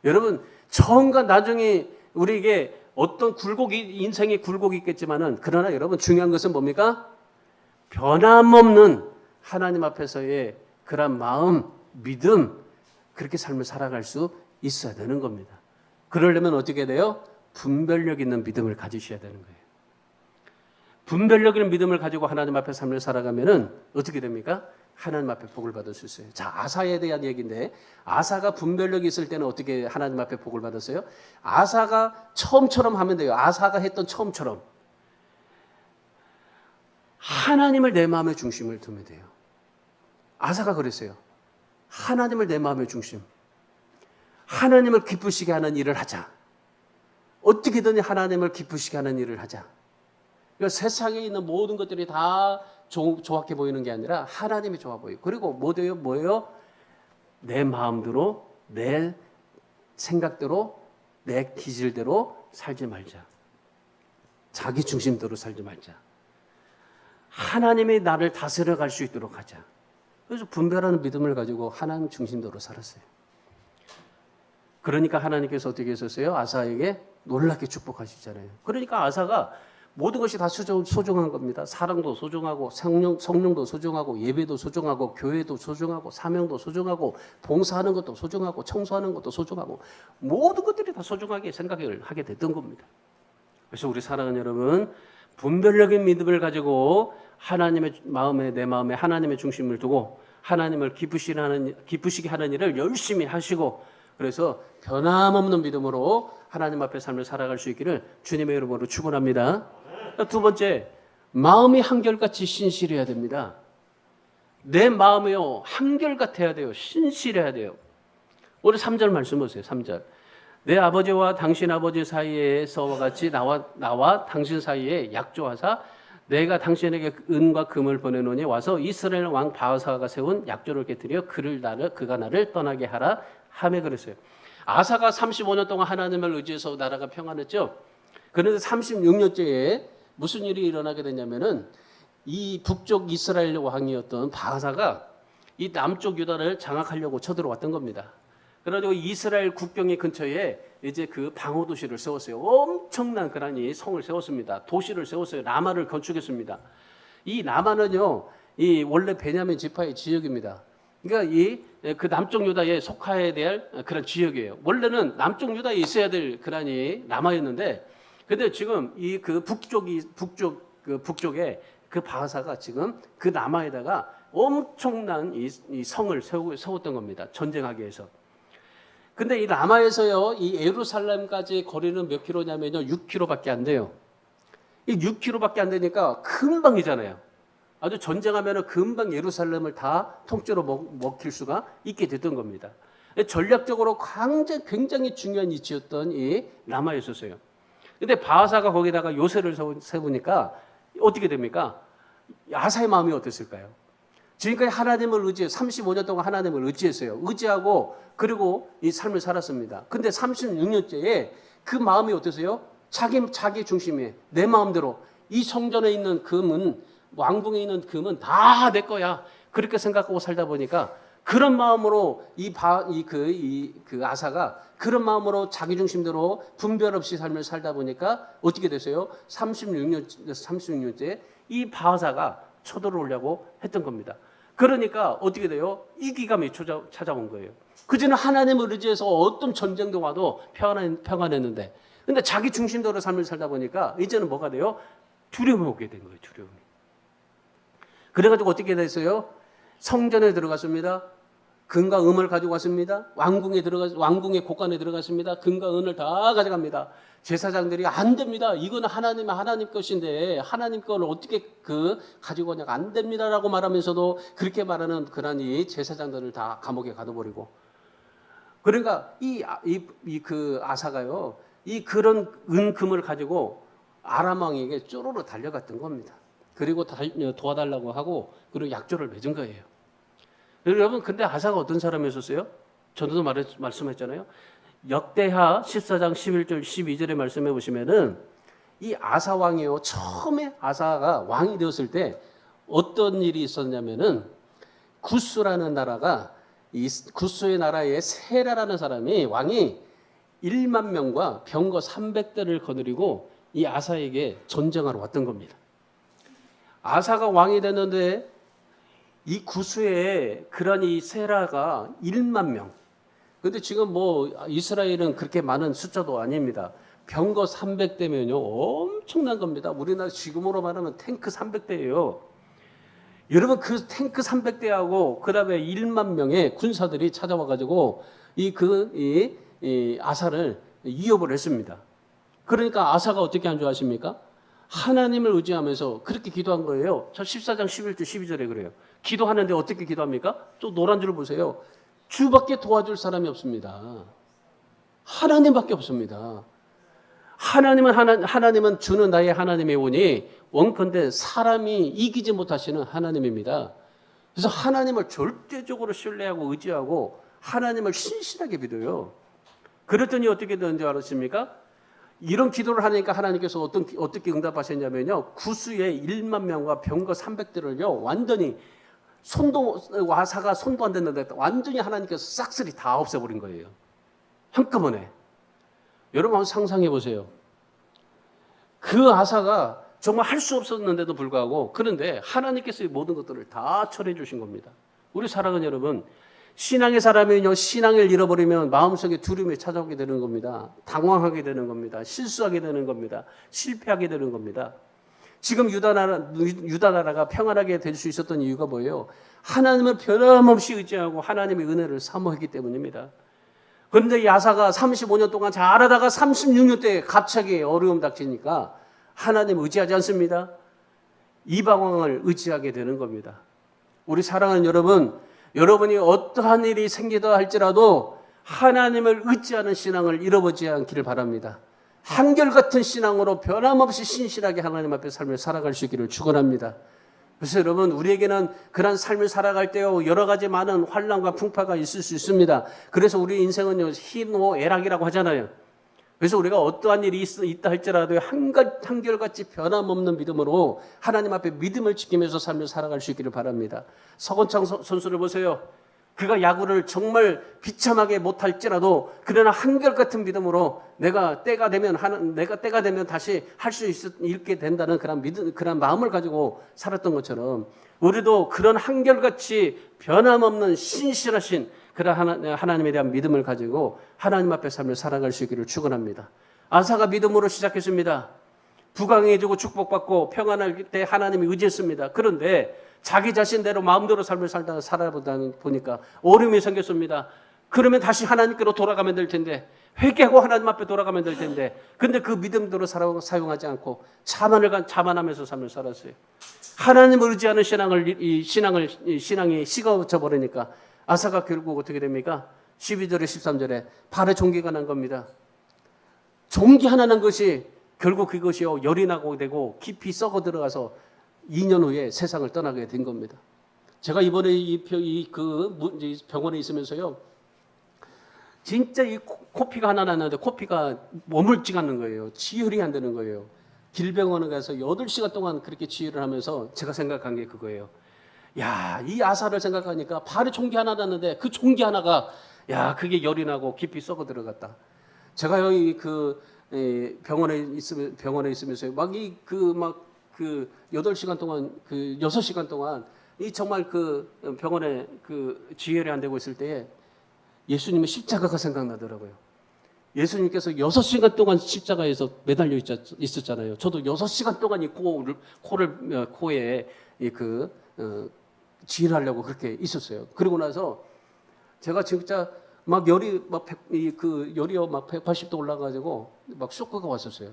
여러분 처음과 나중이 우리에게 어떤 인생의 굴곡이 있겠지만은 그러나 여러분 중요한 것은 뭡니까? 변함없는 하나님 앞에서의 그런 마음, 믿음 그렇게 삶을 살아갈 수 있어야 되는 겁니다. 그러려면 어떻게 돼요? 분별력 있는 믿음을 가지셔야 되는 거예요. 분별력 있는 믿음을 가지고 하나님 앞에 삶을 살아가면은 어떻게 됩니까? 하나님 앞에 복을 받을 수 있어요. 자, 아사에 대한 얘기인데 아사가 분별력이 있을 때는 어떻게 하나님 앞에 복을 받았어요? 아사가 처음처럼 하면 돼요. 아사가 했던 처음처럼 하나님을 내 마음의 중심을 두면 돼요. 아사가 그랬어요. 하나님을 내 마음의 중심. 하나님을 기쁘시게 하는 일을 하자. 어떻게든 하나님을 기쁘시게 하는 일을 하자. 그러니까 세상에 있는 모든 것들이 다 좋게 보이는 게 아니라 하나님이 좋아 보여요. 그리고 뭐예요? 내 마음대로, 내 생각대로, 내 기질대로 살지 말자. 자기 중심대로 살지 말자. 하나님이 나를 다스려 갈 수 있도록 하자. 그래서 분별하는 믿음을 가지고 하나님 중심대로 살았어요. 그러니까 하나님께서 어떻게 했었어요? 아사에게 놀랍게 축복하시잖아요. 그러니까 아사가 모든 것이 다 소중한 겁니다. 사랑도 소중하고 성령도 소중하고 예배도 소중하고 교회도 소중하고 사명도 소중하고 봉사하는 것도 소중하고 청소하는 것도 소중하고 모든 것들이 다 소중하게 생각을 하게 됐던 겁니다. 그래서 우리 사랑하는 여러분, 분별력의 믿음을 가지고 하나님의 마음에, 내 마음에 하나님의 중심을 두고 하나님을 기쁘시게 하는 일을 열심히 하시고, 그래서 변함없는 믿음으로 하나님 앞에 삶을 살아갈 수 있기를 주님의 이름으로 축원합니다. 두 번째, 마음이 한결같이 신실해야 됩니다. 내 마음이요, 한결같아야 돼요. 신실해야 돼요. 오늘 3절 말씀 보세요. 3절. 내 아버지와 당신 아버지 사이에서와 같이 나와 당신 사이에 약조하사 내가 당신에게 은과 금을 보내노니 와서 이스라엘 왕 바하사가 세운 약조를 깨뜨려 그가 나를 떠나게 하라 하며 그랬어요. 아사가 35년 동안 하나님을 의지해서 나라가 평안했죠. 그런데 36년째에 무슨 일이 일어나게 됐냐면은 이 북쪽 이스라엘 왕이었던 바하사가 이 남쪽 유다를 장악하려고 쳐들어왔던 겁니다. 그래가지고 이스라엘 국경의 근처에 이제 그 방어 도시를 세웠어요. 엄청난 그러니 성을 세웠습니다. 도시를 세웠어요. 라마를 건축했습니다. 이 라마는요, 이 원래 베냐민 지파의 지역입니다. 그러니까 그 남쪽 유다에 속하여야 될 그런 지역이에요. 원래는 남쪽 유다에 있어야 될 그러니 라마였는데, 근데 지금 이 그 북쪽에 그 바하사가 지금 그 라마에다가 엄청난 이 성을 세웠던 겁니다. 전쟁하기 위해서. 근데 이 라마에서요, 이 예루살렘까지 거리는 몇 킬로냐면요, 6킬로밖에 안 돼요. 이 6킬로밖에 안 되니까 금방이잖아요. 아주 전쟁하면은 금방 예루살렘을 다 통째로 먹힐 수가 있게 됐던 겁니다. 전략적으로 굉장히 중요한 위치였던 이 라마였었어요. 근데 바하사가 거기다가 요새를 세우니까 어떻게 됩니까? 아사의 마음이 어땠을까요? 지금까지 하나님을 35년 동안 하나님을 의지했어요. 의지하고 그리고 이 삶을 살았습니다. 근데 36년째에 그 마음이 어떠세요? 자기 중심에 내 마음대로 이 성전에 있는 금은, 왕궁에 있는 금은 다 내 거야. 그렇게 생각하고 살다 보니까 그런 마음으로 그 아사가 그런 마음으로 자기 중심대로 분별 없이 삶을 살다 보니까 어떻게 되세요? 36년째 이 바하사가 쳐들어오려고 했던 겁니다. 그러니까 어떻게 돼요? 이기감이 찾아온 거예요. 그전에 하나님을 의지해서 어떤 전쟁도 와도 평안했는데, 근데 자기 중심대로 삶을 살다 보니까 이제는 뭐가 돼요? 두려움이 오게 된 거예요. 두려움이. 그래가지고 어떻게 됐어요? 성전에 들어갔습니다. 금과 은을 가지고 왔습니다. 왕궁의 곳간에 들어갔습니다. 금과 은을 다 가져갑니다. 제사장들이 안 됩니다. 이거는 하나님 것인데 하나님 거를 어떻게 가지고 오냐고 안 됩니다라고 말하면서도 그렇게 말하는 그런 이 제사장들을 다 감옥에 가둬버리고, 그러니까 그 아사가요, 이 그런 은금을 가지고 아람 왕에게 쪼르르 달려갔던 겁니다. 그리고 도와달라고 하고 그리고 약조를 맺은 거예요. 여러분, 근데 아사가 어떤 사람이었어요? 전에도 말씀했잖아요. 역대하 14장 11절 12절에 말씀해 보시면은 이 아사 왕이요, 처음에 아사가 왕이 되었을 때 어떤 일이 있었냐면은 구스라는 나라가, 이 구스의 나라에 세라라는 사람이 왕이 1만 명과 병거 300대를 거느리고 이 아사에게 전쟁하러 왔던 겁니다. 아사가 왕이 됐는데 이 구스에 그런 이 세라가 1만 명. 근데 지금 이스라엘은 그렇게 많은 숫자도 아닙니다. 병거 300대면요 엄청난 겁니다. 우리나라 지금으로 말하면 탱크 300대예요. 여러분, 그 탱크 300대하고 그다음에 1만 명의 군사들이 찾아와 가지고 이 아사를 위협을 했습니다. 그러니까 아사가 어떻게 한 줄 아십니까? 하나님을 의지하면서 그렇게 기도한 거예요. 저 14장 11절 12절에 그래요. 기도하는데 어떻게 기도합니까? 또 노란 줄을 보세요. 주밖에 도와줄 사람이 없습니다. 하나님밖에 없습니다. 하나님은 주는 나의 하나님의 오니 원컨대 사람이 이기지 못하시는 하나님입니다. 그래서 하나님을 절대적으로 신뢰하고 의지하고 하나님을 신실하게 믿어요. 그랬더니 어떻게 되는지 알았습니까? 이런 기도를 하니까 하나님께서 어떻게 응답하셨냐면요. 구수의 1만 명과 병거 300대를요. 완전히 와사가 손도 안 댔는데 완전히 하나님께서 싹쓸이 다 없애버린 거예요. 한꺼번에. 여러분 한번 상상해 보세요. 그 아사가 정말 할 수 없었는데도 불구하고 그런데 하나님께서 이 모든 것들을 다 처리해 주신 겁니다. 우리 사랑하는 여러분, 신앙의 사람은요, 신앙을 잃어버리면 마음속에 두려움이 찾아오게 되는 겁니다. 당황하게 되는 겁니다. 실수하게 되는 겁니다. 실패하게 되는 겁니다. 지금 유다 나라가 평안하게 될 수 있었던 이유가 뭐예요? 하나님을 변함없이 의지하고 하나님의 은혜를 사모했기 때문입니다. 그런데 이 아사가 35년 동안 잘하다가 36년 때 갑자기 어려움 닥치니까 하나님 의지하지 않습니다. 이방왕을 의지하게 되는 겁니다. 우리 사랑하는 여러분, 여러분이 어떠한 일이 생기다 할지라도 하나님을 의지하는 신앙을 잃어버리지 않기를 바랍니다. 한결같은 신앙으로 변함없이 신실하게 하나님 앞에 삶을 살아갈 수 있기를 축원합니다. 그래서 여러분, 우리에게는 그런 삶을 살아갈 때요, 여러 가지 많은 환난과 풍파가 있을 수 있습니다. 그래서 우리 인생은요, 희노애락이라고 하잖아요. 그래서 우리가 어떠한 일이 있다 할지라도 한결같이 변함없는 믿음으로 하나님 앞에 믿음을 지키면서 삶을 살아갈 수 있기를 바랍니다. 서건창 선수를 보세요. 그가 야구를 정말 비참하게 못할지라도 그러나 한결같은 믿음으로 내가 때가 되면 다시 할 수 있게 된다는 그런 믿음, 그런 마음을 가지고 살았던 것처럼 우리도 그런 한결같이 변함없는 신실하신 그런 하나님에 대한 믿음을 가지고 하나님 앞에 삶을 살아갈 수 있기를 축원합니다. 아사가 믿음으로 시작했습니다. 부강해지고 축복받고 평안할 때 하나님이 의지했습니다. 그런데 자기 자신대로 마음대로 삶을 살아보다 보니까 어려움이 생겼습니다. 그러면 다시 하나님께로 돌아가면 될 텐데, 회개하고 하나님 앞에 돌아가면 될 텐데, 근데 그 믿음대로 사용하지 않고 자만하면서 삶을 살았어요. 하나님을 의지하는 신앙이 식어져 버리니까 아사가 결국 어떻게 됩니까? 12절에 13절에 발에 종기가 난 겁니다. 종기 하나 난 것이 결국 그것이요, 열이 나고 되고 깊이 썩어 들어가서 2년 후에 세상을 떠나게 된 겁니다. 제가 이번에 병원에 있으면서요, 진짜 이 코피가 하나 났는데 코피가 머물지 않는 거예요. 치열이 안 되는 거예요. 길병원에 가서 8시간 동안 그렇게 치유를 하면서 제가 생각한 게 그거예요. 야, 이 아사를 생각하니까 발에 종기 하나 났는데 그 종기 하나가 그게 열이 나고 깊이 썩어 들어갔다. 제가 여기 병원에 있으면서 8시간 동안 6시간 동안 이 정말 병원에 지혈이 안 되고 있을 때에 예수님의 십자가가 생각나더라고요. 예수님께서 6시간 동안 십자가에서 매달려 있었잖아요. 저도 6시간 동안 이 코에 지혈하려고 그렇게 있었어요. 그러고 나서 제가 진짜 열이 180도 올라가지고 쇼크가 왔었어요.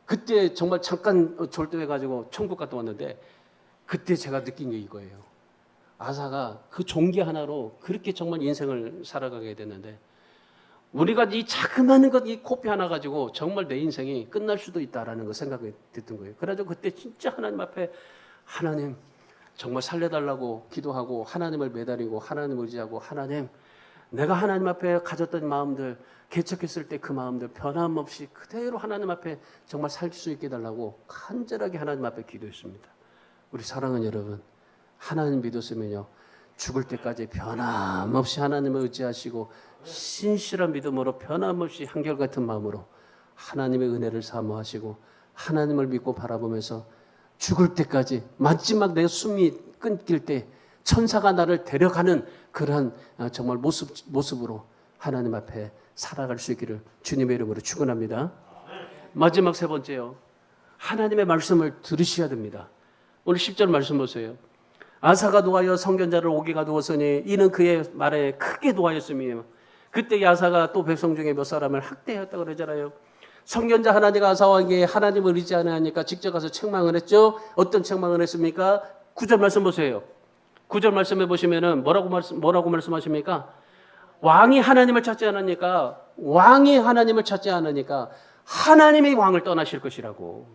그때 정말 잠깐 졸도해가지고 천국 갔다 왔는데 그때 제가 느낀 게 이거예요. 아사가 그 종기 하나로 그렇게 정말 인생을 살아가게 됐는데 우리가 이 자그마한 이 코피 하나 가지고 정말 내 인생이 끝날 수도 있다라는 거 생각이 됐던 거예요. 그래가지고 그때 진짜 하나님 앞에 하나님 정말 살려달라고 기도하고 하나님을 매달리고 하나님을 의지하고 하나님 내가 하나님 앞에 가졌던 마음들 개척했을 때 그 마음들 변함없이 그대로 하나님 앞에 정말 살 수 있게 해달라고 간절하게 하나님 앞에 기도했습니다. 우리 사랑하는 여러분, 하나님 믿었으면요 죽을 때까지 변함없이 하나님을 의지하시고 신실한 믿음으로 변함없이 한결같은 마음으로 하나님의 은혜를 사모하시고 하나님을 믿고 바라보면서 죽을 때까지 마지막 내 숨이 끊길 때 천사가 나를 데려가는 그러한 정말 모습으로 하나님 앞에 살아갈 수 있기를 주님의 이름으로 축원합니다. 마지막 세 번째요. 하나님의 말씀을 들으셔야 됩니다. 오늘 10절 말씀 보세요. 아사가 노하여 선견자를 오게 가두었으니 이는 그의 말에 크게 노하였으며 그때 아사가 또 백성 중에 몇 사람을 학대했다 그러잖아요. 선견자 하나님과 아사에게 하나님을 의지하는 하니까 직접 가서 책망을 했죠. 어떤 책망을 했습니까? 9절 말씀 보세요. 9절 말씀해 보시면은 뭐라고 말씀하십니까? 왕이 하나님을 찾지 않으니까 하나님이 왕을 떠나실 것이라고.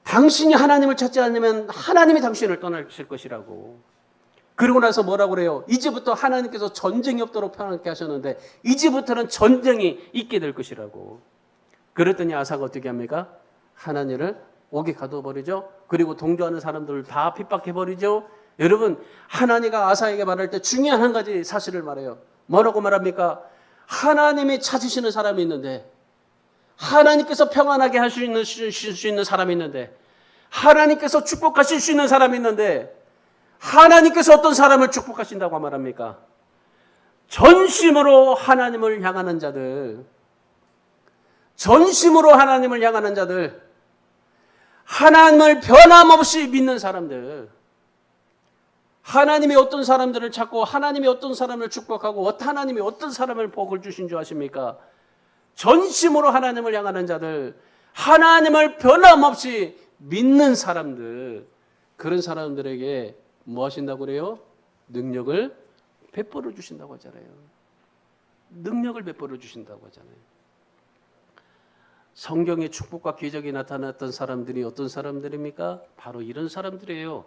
당신이 하나님을 찾지 않으면 하나님이 당신을 떠나실 것이라고. 그러고 나서 뭐라고 그래요? 이제부터 하나님께서 전쟁이 없도록 편하게 하셨는데 이제부터는 전쟁이 있게 될 것이라고. 그랬더니 아사가 어떻게 합니까? 하나님을 옥에 가둬버리죠. 그리고 동조하는 사람들을 다 핍박해버리죠. 여러분, 하나님과 아사에게 말할 때 중요한 한 가지 사실을 말해요. 뭐라고 말합니까? 하나님이 찾으시는 사람이 있는데, 하나님께서 평안하게 하실 수 있는 사람이 있는데, 하나님께서 축복하실 수 있는 사람이 있는데, 하나님께서 어떤 사람을 축복하신다고 말합니까? 전심으로 하나님을 향하는 자들, 전심으로 하나님을 향하는 자들, 하나님을 변함없이 믿는 사람들, 하나님이 어떤 사람들을 찾고 하나님이 어떤 사람을 축복하고 하나님이 어떤 사람을 복을 주신 줄 아십니까? 전심으로 하나님을 향하는 자들, 하나님을 변함없이 믿는 사람들, 그런 사람들에게 뭐 하신다고 그래요? 능력을 베풀어 주신다고 하잖아요. 능력을 베풀어 주신다고 하잖아요. 성경에 축복과 기적이 나타났던 사람들이 어떤 사람들입니까? 바로 이런 사람들이에요.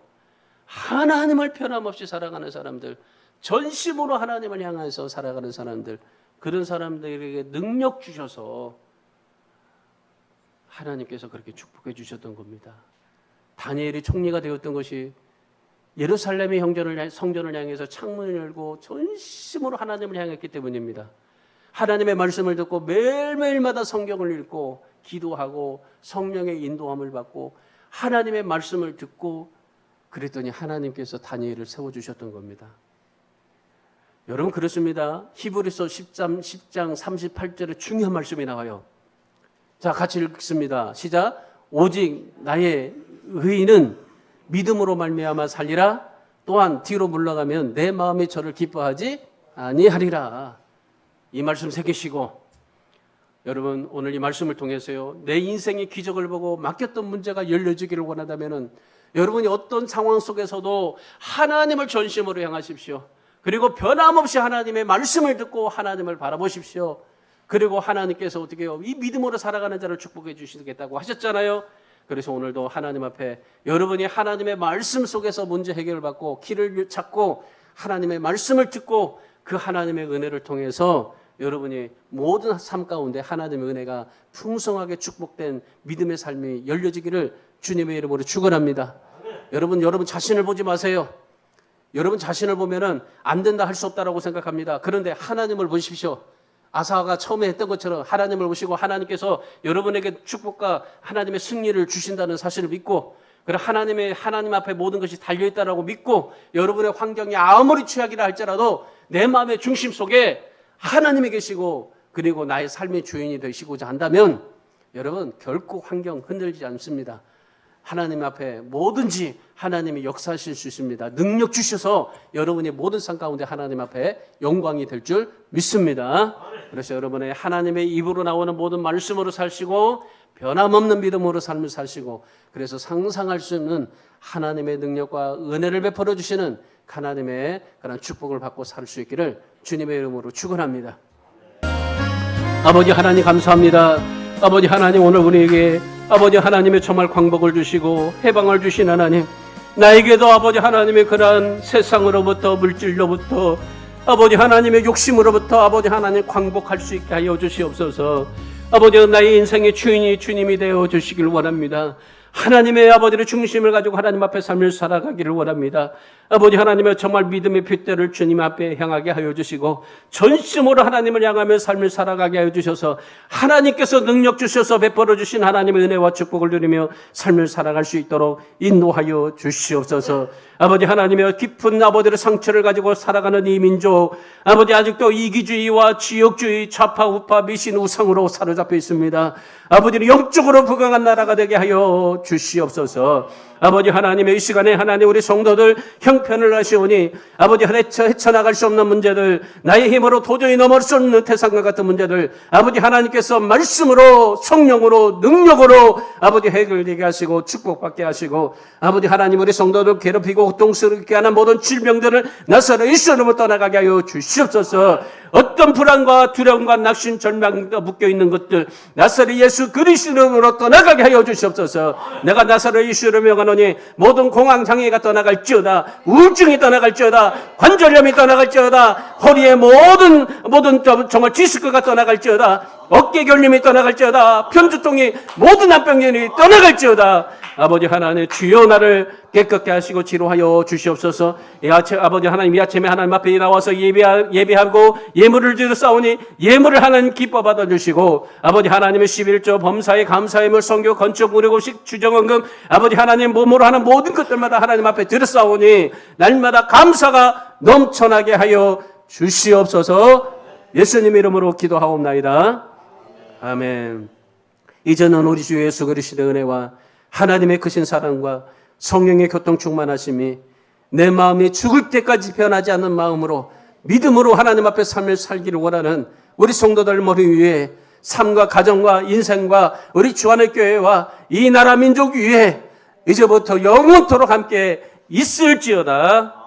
하나님을 변함없이 살아가는 사람들, 전심으로 하나님을 향해서 살아가는 사람들, 그런 사람들에게 능력 주셔서 하나님께서 그렇게 축복해 주셨던 겁니다. 다니엘이 총리가 되었던 것이 예루살렘의 성전을 향해서 창문을 열고 전심으로 하나님을 향했기 때문입니다. 하나님의 말씀을 듣고 매일매일마다 성경을 읽고 기도하고 성령의 인도함을 받고 하나님의 말씀을 듣고 그랬더니 하나님께서 다니엘을 세워주셨던 겁니다. 여러분 그렇습니다. 히브리서 10장 38절에 중요한 말씀이 나와요. 자, 같이 읽습니다. 시작. 오직 나의 의인은 믿음으로 말미암아 살리라. 또한 뒤로 물러가면 내 마음이 저를 기뻐하지 아니하리라. 이 말씀 새기시고 여러분 오늘 이 말씀을 통해서요, 내 인생의 기적을 보고 맡겼던 문제가 열려지기를 원한다면 여러분이 어떤 상황 속에서도 하나님을 전심으로 향하십시오. 그리고 변함없이 하나님의 말씀을 듣고 하나님을 바라보십시오. 그리고 하나님께서 어떻게 해요? 이 믿음으로 살아가는 자를 축복해 주시겠다고 하셨잖아요. 그래서 오늘도 하나님 앞에 여러분이 하나님의 말씀 속에서 문제 해결을 받고 길을 찾고 하나님의 말씀을 듣고 그 하나님의 은혜를 통해서 여러분이 모든 삶 가운데 하나님의 은혜가 풍성하게 축복된 믿음의 삶이 열려지기를 주님의 이름으로 축원합니다. 여러분 자신을 보지 마세요. 여러분 자신을 보면은 안 된다 할 수 없다라고 생각합니다. 그런데 하나님을 보십시오. 아사가 처음에 했던 것처럼 하나님을 보시고 하나님께서 여러분에게 축복과 하나님의 승리를 주신다는 사실을 믿고 그래 하나님 앞에 모든 것이 달려있다라고 믿고 여러분의 환경이 아무리 최악이라 할지라도 내 마음의 중심 속에 하나님이 계시고 그리고 나의 삶의 주인이 되시고자 한다면 여러분 결코 환경 흔들리지 않습니다. 하나님 앞에 뭐든지 하나님이 역사하실 수 있습니다. 능력 주셔서 여러분의 모든 삶 가운데 하나님 앞에 영광이 될 줄 믿습니다. 그래서 여러분의 하나님의 입으로 나오는 모든 말씀으로 사시고 변함없는 믿음으로 삶을 사시고 그래서 상상할 수 없는 하나님의 능력과 은혜를 베풀어 주시는 하나님의 그런 축복을 받고 살 수 있기를 주님의 이름으로 축원합니다. 아버지 하나님 감사합니다. 아버지 하나님 오늘 우리에게 아버지 하나님의 정말 광복을 주시고 해방을 주신 하나님, 나에게도 아버지 하나님의 그러한 세상으로부터 물질로부터 아버지 하나님의 욕심으로부터 아버지 하나님 광복할 수 있게 하여 주시옵소서. 아버지 나의 인생의 주인이 주님이 되어 주시길 원합니다. 하나님의 아버지의 중심을 가지고 하나님 앞에 삶을 살아가기를 원합니다. 아버지 하나님의 정말 믿음의 핏대를 주님 앞에 향하게 하여 주시고 전심으로 하나님을 향하며 삶을 살아가게 하여 주셔서 하나님께서 능력 주셔서 베풀어 주신 하나님의 은혜와 축복을 누리며 삶을 살아갈 수 있도록 인도하여 주시옵소서. 아버지 하나님의 깊은 아버지의 상처를 가지고 살아가는 이 민족, 아버지 아직도 이기주의와 지역주의, 좌파 우파 미신 우상으로 사로잡혀 있습니다. 아버지는 영적으로 부강한 나라가 되게 하여 주시옵소서. 아버지 하나님의 이 시간에 하나님 우리 성도들 형편을 하시오니 아버지 헤쳐나갈 수 없는 문제들, 나의 힘으로 도저히 넘을 수 없는 태산과 같은 문제들 아버지 하나님께서 말씀으로 성령으로 능력으로 아버지 해결되게 하시고 축복받게 하시고 아버지 하나님 우리 성도들 괴롭히고 고통스럽게 하는 모든 질병들을 나사렛 예수 이름으로 떠나가게 하여 주시옵소서. 어떤 불안과 두려움과 낙심, 절망과 묶여있는 것들 나사렛 예수 그리스도 이름으로 떠나가게 하여 주시옵소서. 내가 나사렛 예수 이름으로 명하노니 모든 공황장애가 떠나갈지어다, 우울증이 떠나갈지어다, 관절염이 떠나갈지어다, 허리에 모든 정말 디스크가 떠나갈지어다, 어깨 결림이 떠나갈지어다, 편두통이 모든 암병들이 떠나갈지어다. 아버지 하나님, 주여 나를 깨끗게 하시고 치료하여 주시옵소서. 아버지 하나님, 이 아침에 하나님 앞에 나와서 예배하고 예물을 드려 싸우니 예물을 하나님 기뻐 받아주시고, 아버지 하나님의 11조 범사에 감사의물, 성교, 건축, 무료급식, 주정원금, 아버지 하나님 몸으로 하는 모든 것들마다 하나님 앞에 드려 싸우니 날마다 감사가 넘쳐나게 하여 주시옵소서. 예수님 이름으로 기도하옵나이다. 아멘. 이제는 우리 주 예수 그리스도의 은혜와 하나님의 크신 사랑과 성령의 교통 충만하심이 내 마음이 죽을 때까지 변하지 않는 마음으로 믿음으로 하나님 앞에 삶을 살기를 원하는 우리 성도들 머리 위에 삶과 가정과 인생과 우리 주안의 교회와 이 나라 민족 위에 이제부터 영원토록 함께 있을지어다.